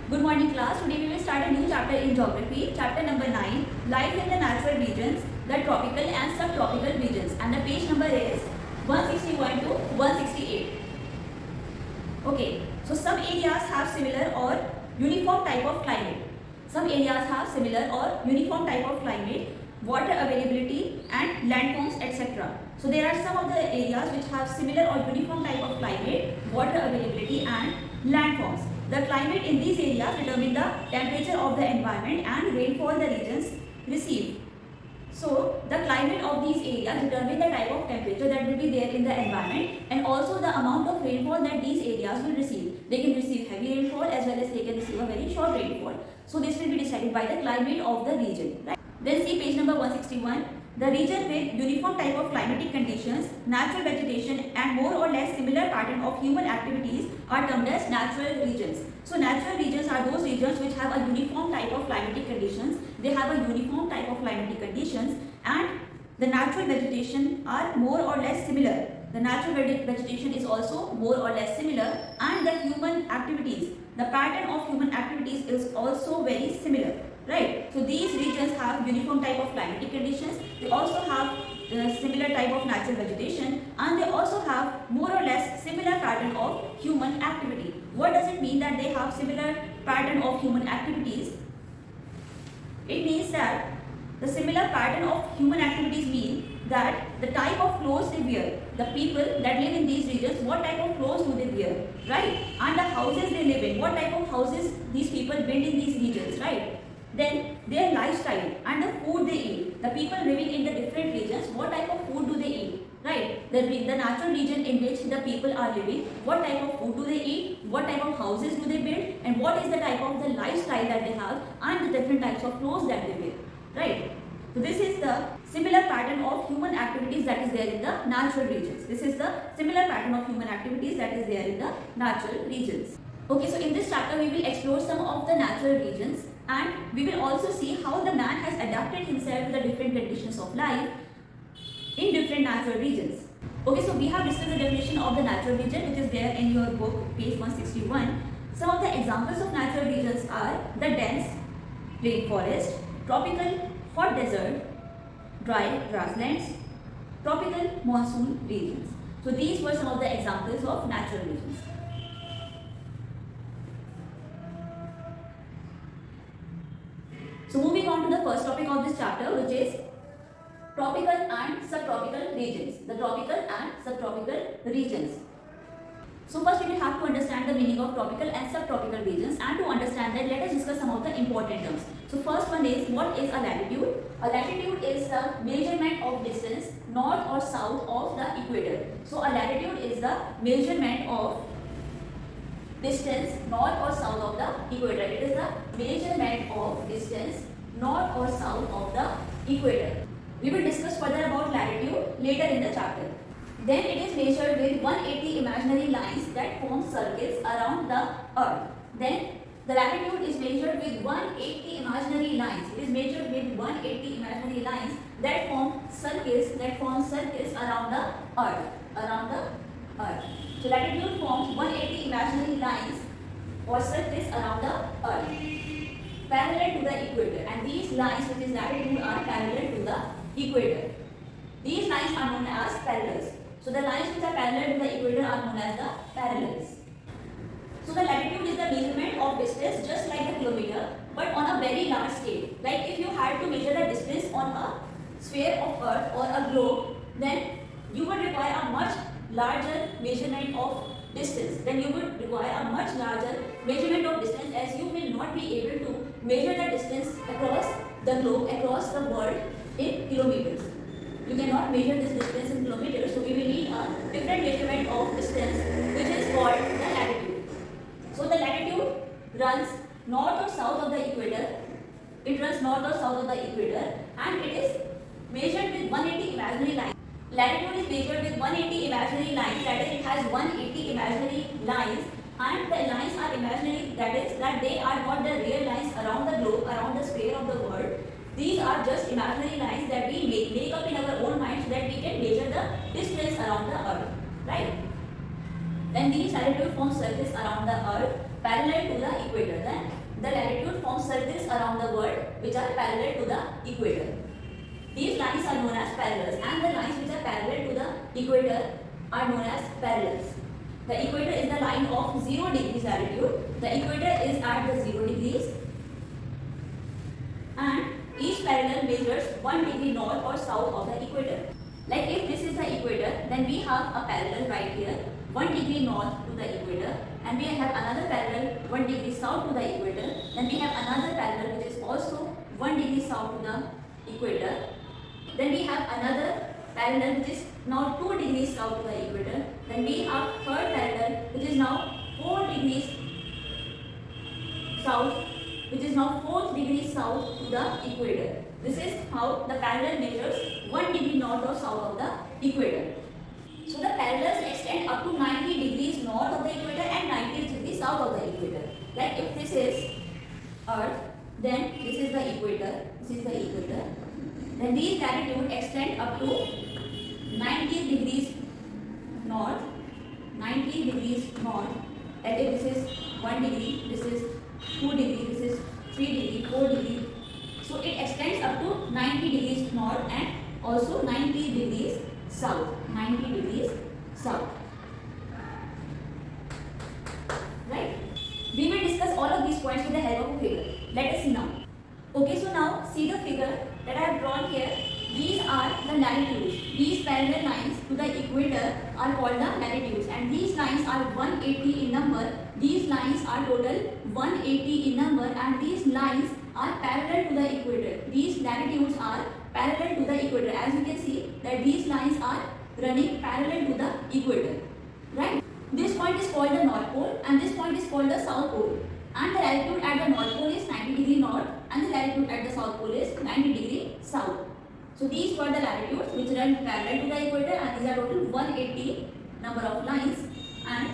Good morning class. Today we will start a new chapter in geography. Chapter number 9, life in the natural regions, the tropical and subtropical regions. And the page number is 161 to 168. Okay, so some areas have similar or uniform type of climate. Some areas have similar or uniform type of climate, water availability and landforms, etc. So there are some of the areas which have similar or uniform type of climate, water availability and landforms. The climate in these areas determine the temperature of the environment and rainfall the regions receive. So the climate of these areas determine the type of temperature that will be there in the environment and also the amount of rainfall that these areas will receive. They can receive heavy rainfall as well as they can receive a very short rainfall. So this will be decided by the climate of the region. Right? Then see page number 161. The region with uniform type of climatic conditions, natural vegetation and more or less similar pattern of human activities are termed as natural regions. So natural regions are those regions which have a uniform type of climatic conditions. They have a uniform type of climatic conditions and the natural vegetation are more or less similar. The natural vegetation is also more or less similar and the human activities, the pattern of human activities is also very similar. Right. So these regions have uniform type of climatic conditions. They also have similar type of natural vegetation and they also have more or less similar pattern of human activity. What does it mean that they have similar pattern of human activities? It means that the similar pattern of human activities mean that the type of clothes they wear, the people that live in these regions, what type of clothes do they wear, right? And the houses they live in, what type of houses these people build in these regions, right? Then their lifestyle and the food they eat. The people living in the different regions, what type of food do they eat? Right? The natural region in which the people are living, what type of food do they eat? What type of houses do they build? And what is the type of the lifestyle that they have and the different types of clothes that they wear? Right? So this is the similar pattern of human activities that is there in the natural regions. This is the similar pattern of human activities that is there in the natural regions. Okay, so in this chapter we will explore some of the natural regions. And we will also see how the man has adapted himself to the different conditions of life in different natural regions. Okay, so we have discussed the definition of the natural region which is there in your book, page 161. Some of the examples of natural regions are the dense rainforest, tropical hot desert, dry grasslands, tropical monsoon regions. So these were some of the examples of natural regions. So moving on to the first topic of this chapter, which is tropical and subtropical regions. The tropical and subtropical regions. So first we will have to understand the meaning of tropical and subtropical regions, and to understand that let us discuss some of the important terms. So first one is, what is a latitude? A latitude is the measurement of distance north or south of the equator. So a latitude is the measurement of distance north or south of the equator. It is the measurement of distance north or south of the equator. We will discuss further about latitude later in the chapter. Then it is measured with 180 imaginary lines that form circles around the earth. Then the latitude is measured with 180 imaginary lines. It is measured with 180 imaginary lines that form circles around the earth. So latitude forms 180 imaginary lines or circles around the earth parallel to the equator, and these lines which is latitude are parallel to the equator. These lines are known as parallels. So the lines which are parallel to the equator are known as the parallels. So the latitude is the measurement of distance just like the kilometer, but on a very large scale. Like if you had to measure the distance on a sphere of earth or a globe, then you would require a much larger measurement of distance. Then you would require a much larger measurement of distance, as you will not be able to measure the distance across the globe, across the world in kilometers. You cannot measure this distance in kilometers, so we will need a different measurement of distance which is called the latitude. So the latitude runs north or south of the equator. It runs north or south of the equator and it is measured with 180 imaginary lines. Latitude is measured with 180 imaginary lines, that is it has 180 imaginary lines, and the lines are imaginary, that is that they are not the real lines around the globe, around the sphere of the world. These are just imaginary lines that we make up in our own mind so that we can measure the distance around the earth, right? Then these latitude form circles around the earth parallel to the equator. Then the latitude forms circles around the world which are parallel to the equator. These lines are known as parallels, and the lines which are parallel to the equator are known as parallels. The equator is the line of 0 degrees latitude. The equator is at the 0 degrees, and each parallel measures 1 degree north or south of the equator. Like if this is the equator, then we have a parallel right here, 1 degree north to the equator, and we have another parallel 1 degree south to the equator. Then we have another parallel which is also 1 degree south to the equator. Then we have another parallel which is now 2 degrees south to the equator. Then we have third parallel which is now 4 degrees south, which is now 4 degrees south to the equator. This is how the parallel measures 1 degree north or south of the equator. So the parallels extend up to 90 degrees north of the equator and 90 degrees south of the equator. Like if this is Earth, then this is the equator, this is the equator. Then these latitude extend up to 90 degrees north, 90 degrees north. Like if this is 1 degree, this is 2 degree, this is 3 degree, 4 degree. So it extends up to 90 degrees north and also 90 degrees south. 90 degrees south. Right? We will discuss all of these points with the help of a figure. Let us see now. Okay, so now see the figure that I have drawn here. These are the latitudes. These parallel lines to the equator are called the latitudes, and these lines are 180 in number. These lines are total 180 in number, and these lines are parallel to the equator. These latitudes are parallel to the equator. As you can see that these lines are running parallel to the equator. Right? This point is called the North Pole, and this point is called the South Pole. And the latitude at the North Pole is 90 degree north, and the latitude at the South Pole is 90 degree south. So these were the latitudes which run parallel to the equator, and these are total 180 number of lines. And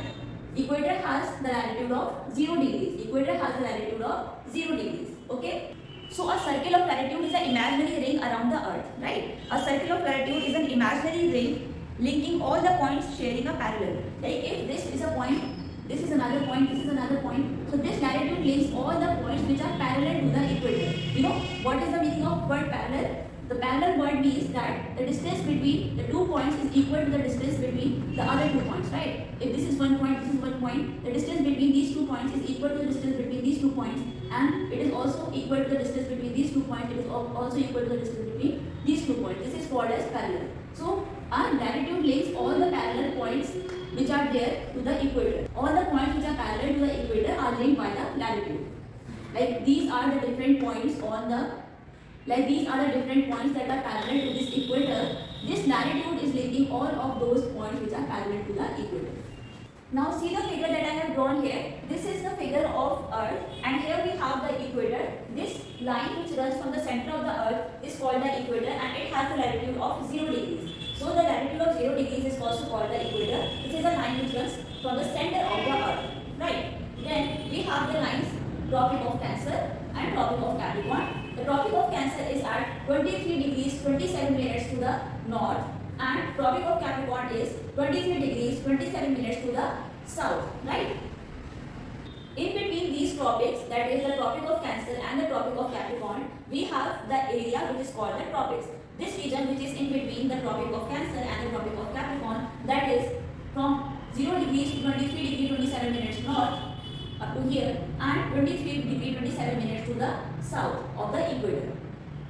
equator has the latitude of 0 degrees. Equator has the latitude of 0 degrees. Okay. So a circle of latitude is an imaginary ring around the earth, right? A circle of latitude is an imaginary ring linking all the points sharing a parallel. Like if this is a point, this is another point, this is another point. So this latitude links all the points which are parallel to the equator. You know what is the meaning of word parallel? The parallel word means that the distance between the 2 points is equal to the distance between the other 2 points, right? If this is 1 point, this is 1 point, the distance between these 2 points is equal to the distance between these 2 points, and it is also equal to the distance between these 2 points. It is also equal to the distance between these 2 points. This is called as parallel. So our latitude links all the parallel points which are there to the equator. All the points which are parallel to the equator are linked by the latitude. Like these are the different points on the these are the different points that are parallel to this equator. This latitude is linking all of those points which are parallel to the equator. Now see the figure that I have drawn here. This is the figure of Earth, and here we have the equator. This line which runs from the center of the Earth is called the equator, and it has the latitude of 0 degrees. So the latitude of 0 degrees is also called the equator. This is a line which runs from the center of the Earth. Right? Then we have the lines Tropic of Cancer and Tropic of Capricorn. The Tropic of Cancer is at 23 degrees 27 minutes to the north, and Tropic of Capricorn is 23 degrees 27 minutes to the south, right? In between these tropics, that is the Tropic of Cancer and the Tropic of Capricorn, we have the area which is called the tropics. This region which is in between the Tropic of Cancer and the Tropic of Capricorn, that is from 0 degrees to 23 degrees 27 minutes north up to here, and 23 degrees 27 minutes to the south of the equator.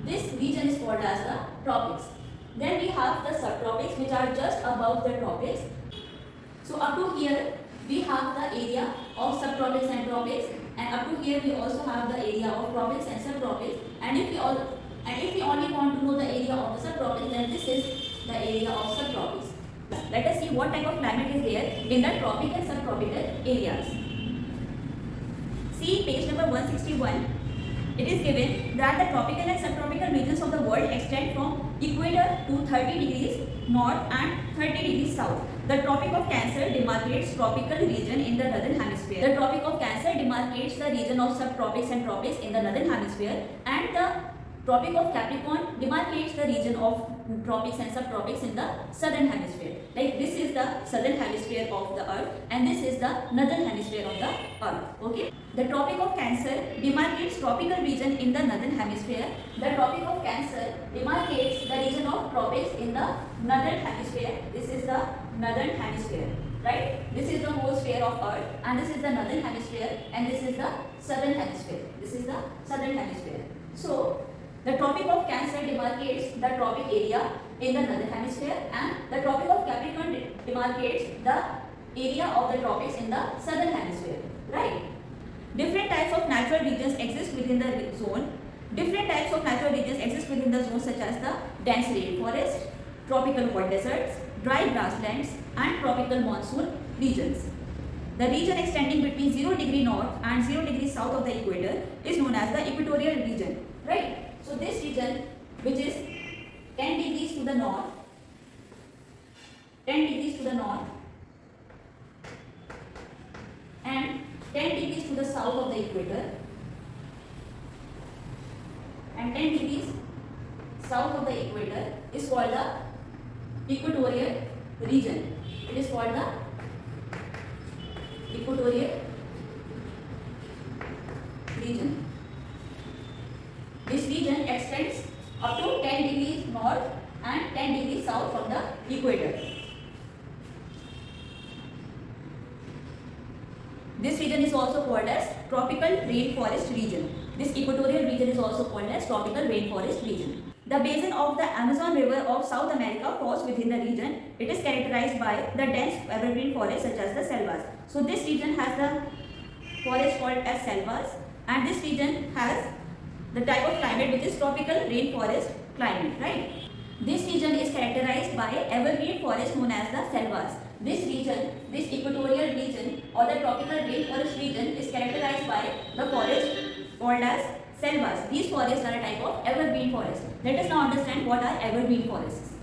This region is called as the tropics. Then we have the subtropics which are just above the tropics. So up to here we have the area of subtropics and tropics, and up to here we also have the area of tropics and subtropics. And if we only want to know the area of the subtropics, then this is the area of subtropics. Let us see what type of climate is there in the tropic and subtropical areas. See page number 161. It is given that the tropical and subtropical regions of the world extend from equator to 30 degrees north and 30 degrees south. The Tropic of Cancer demarcates tropical region in the northern hemisphere. The Tropic of Cancer demarcates the region of subtropics and tropics in the northern hemisphere, and the Tropic of Capricorn demarcates the region of tropics and subtropics in the southern hemisphere. Like this is the southern hemisphere of the earth and this is the northern hemisphere of the earth. Okay. The Tropic of Cancer demarcates tropical region in the northern hemisphere. The Tropic of Cancer demarcates the region of tropics in the northern hemisphere. This is the northern hemisphere. Right? This is the whole sphere of earth and this is the northern hemisphere and this is the southern hemisphere. This is the southern hemisphere. So, the Tropic of Cancer demarcates the tropic area in the northern hemisphere and the Tropic of Capricorn demarcates the area of the tropics in the southern hemisphere. Right? Different types of natural regions exist within the zone. Different types of natural regions exist within the zone such as the dense rainforest, tropical hot deserts, dry grasslands and tropical monsoon regions. The region extending between 0 degree north and 0 degree south of the equator is known as the equatorial region. Right? So this region which is 10 degrees to the north, 10 degrees to the north and 10 degrees to the south of the equator and 10 degrees south of the equator is called the equatorial region. It is called the equatorial region. This region extends up to 10 degrees north and 10 degrees south from the equator. This region is also called as tropical rainforest region. This equatorial region is also called as tropical rainforest region. The basin of the Amazon River of South America falls within the region. It is characterized by the dense evergreen forests such as the selvas. So this region has the forest called as selvas and this region has the type of climate which is tropical rainforest climate, right? This region is characterized by evergreen forest known as the selvas. This region, this equatorial region or the tropical rainforest region is characterized by the forest called as selvas. These forests are a type of evergreen forest. Let us now understand what are evergreen forests.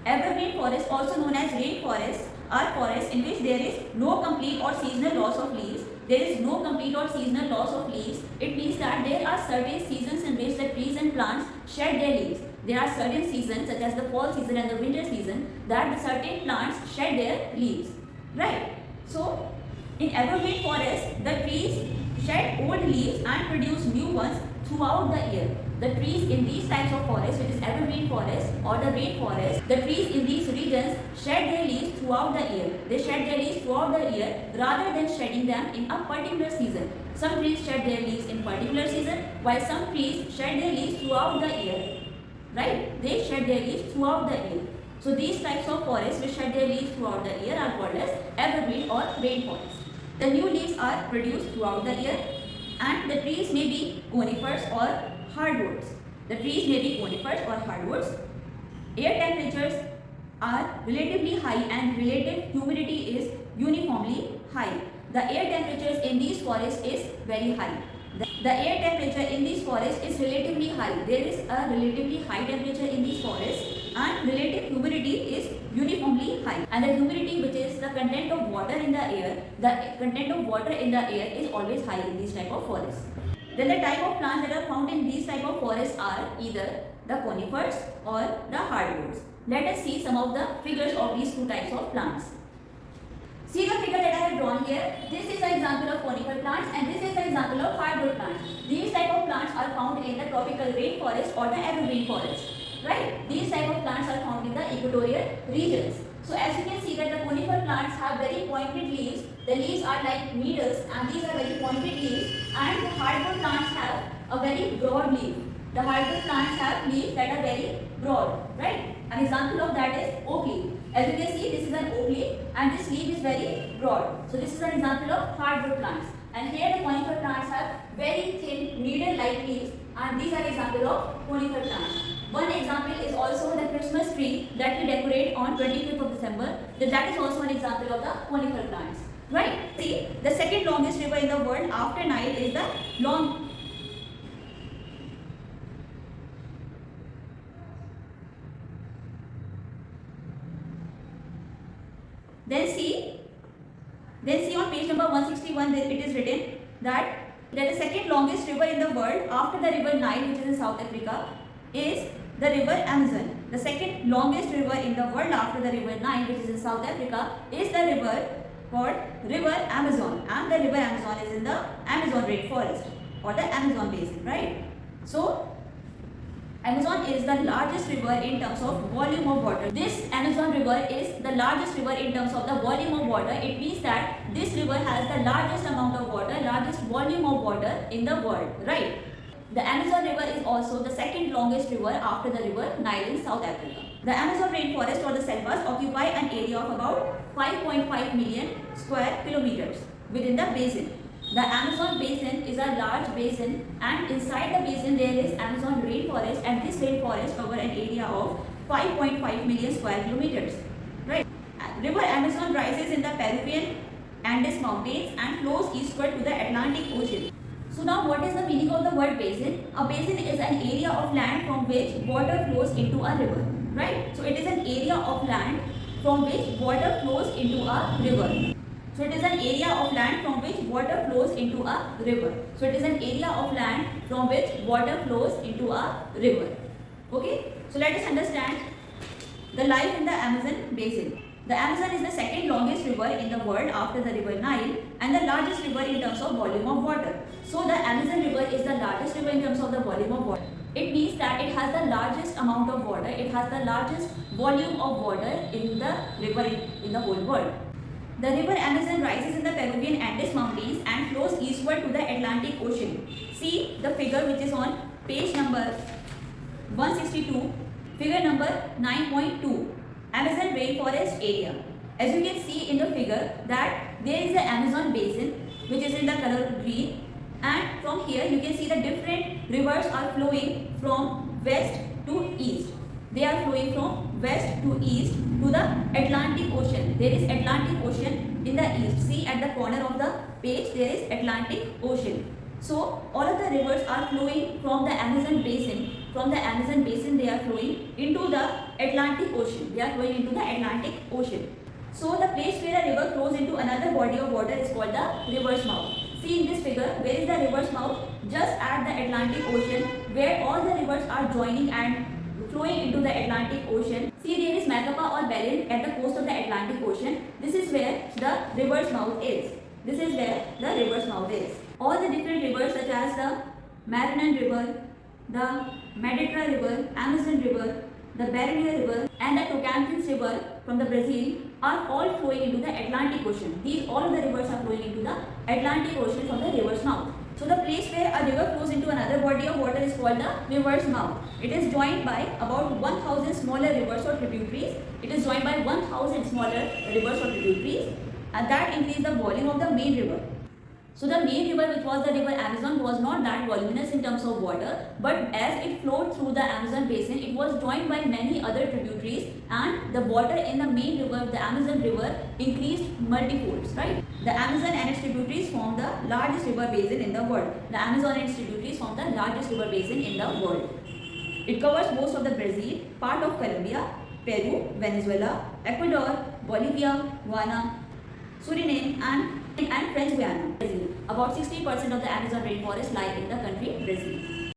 Evergreen forests, also known as rainforests, are forests in which there is no complete or seasonal loss of leaves. There is no complete or seasonal loss of leaves. It means that there are certain seasons in which the trees and plants shed their leaves. There are certain seasons such as the fall season and the winter season that the certain plants shed their leaves. Right? So, in evergreen forests, the trees shed old leaves and produce new ones throughout the year. The trees in these types of forests, which is evergreen forest or the rainforest, the trees in these regions shed their leaves throughout the year. They shed their leaves throughout the year rather than shedding them in a particular season. Some trees shed their leaves in particular season while some trees shed their leaves throughout the year. Right? They shed their leaves throughout the year. So these types of forests which shed their leaves throughout the year are called as evergreen or rainforest. The new leaves are produced throughout the year and the trees may be conifers or hardwoods. The trees may be conifers or hardwoods. Air temperatures are relatively high and relative humidity is uniformly high. The air temperatures in these forests is very high. The air temperature in these forests is relatively high. There is a relatively high temperature in these forests and relative humidity is uniformly high. And the humidity, which is the content of water in the air, the content of water in the air is always high in these type of forests. Then the type of plants that are found in these type of forests are either the conifers or the hardwoods. Let us see some of the figures of these two types of plants. See the figure that I have drawn here. This is an example of conifer plants and this is an example of hardwood plants. These type of plants are found in the tropical rainforest or the evergreen forest. Right? These type of plants are found in the equatorial regions. So as you can see that the conifer plants have very pointed leaves. The leaves are like needles and these are very pointed leaves, and the hardwood plants have a very broad leaf. The hardwood plants have leaves that are very broad, right? An example of that is oak leaf. As you can see, this is an oak leaf and this leaf is very broad. So this is an example of hardwood plants. And here the conifer plants have very thin needle-like leaves and these are example of conifer plants. One example is also the Christmas tree that we decorate on 25th of December. That is also an example of the conifer plants. Right? See, the second longest river in the world after Nile is the long. Then see on page number 161 it is written that the second longest river in the world after the river Nile, which is in South Africa, is the river Amazon. The second longest river in the world after the river Nile, which is in South Africa, is the river called River Amazon, and the river Amazon is in the Amazon rainforest or the Amazon basin, right? So Amazon is the largest river in terms of volume of water. This Amazon river is the largest river in terms of the volume of water. It means that this river has the largest amount of water, largest volume of water in the world, right? The Amazon river is also the second longest river after the river Nile in South Africa. The Amazon rainforest or the selvas occupy an area of about 5.5 million square kilometers within the basin. The Amazon basin is a large basin, and inside the basin there is Amazon rainforest, and this rainforest covers an area of 5.5 million square kilometers. Right? River Amazon rises in the Peruvian Andes mountains and flows eastward to the Atlantic Ocean. So now what is the meaning of the word basin? A basin is an area of land from which water flows into a river. Right? So it is an area of land from which water flows into a river. So it is an area of land from which water flows into a river. So it is an area of land from which water flows into a river. Okay? So let us understand the life in the Amazon basin. The Amazon is the second longest river in the world after the river Nile and the largest river in terms of volume of water. So the Amazon river is the largest river in terms of the volume of water. It means that it has the largest amount of water, it has the largest volume of water in the river in the whole world. The river Amazon rises in the Peruvian Andes mountains and flows eastward to the Atlantic Ocean. See the figure which is on page number 162, figure number 9.2, Amazon rainforest area. As you can see in the figure that there is the Amazon basin which is in the color green, and from here you can see the different rivers are flowing from west to east. They are flowing from west to east to the Atlantic Ocean. There is Atlantic Ocean in the east. See at the corner of the page there is Atlantic Ocean. So all of the rivers are flowing from the Amazon basin. From the Amazon basin they are flowing into the Atlantic Ocean. They are flowing into the Atlantic Ocean. So the place where a river flows into another body of water is called the river's mouth. See in this figure, where is the river's mouth? Just at the Atlantic Ocean, where all the rivers are joining and flowing into the Atlantic Ocean. See, there is Macapa or Belen at the coast of the Atlantic Ocean. This is where the river's mouth is. This is where the river's mouth is. All the different rivers such as the Maranon River, the Mediterranean River, Amazon River, the Barania River and the Tocantins River from the Brazil are all flowing into the Atlantic Ocean. These all of the rivers are flowing into the Atlantic Ocean from the river's mouth. So the place where a river flows into another body of water is called the river's mouth. It is joined by about 1000 smaller rivers or tributaries. It is joined by 1000 smaller rivers or tributaries, and that increase the volume of the main river. So the main river, which was the river Amazon, was not that voluminous in terms of water, but as it flowed through the Amazon basin, it was joined by many other tributaries, and the water in the main river, the Amazon river, increased multifolds, right? The Amazon and its tributaries form the largest river basin in the world. The Amazon and its tributaries form the largest river basin in the world. It covers most of the Brazil, part of Colombia, Peru, Venezuela, Ecuador, Bolivia, Guyana, Suriname and French Guiana, Brazil. About 60% of the Amazon rainforest lie in the country Brazil.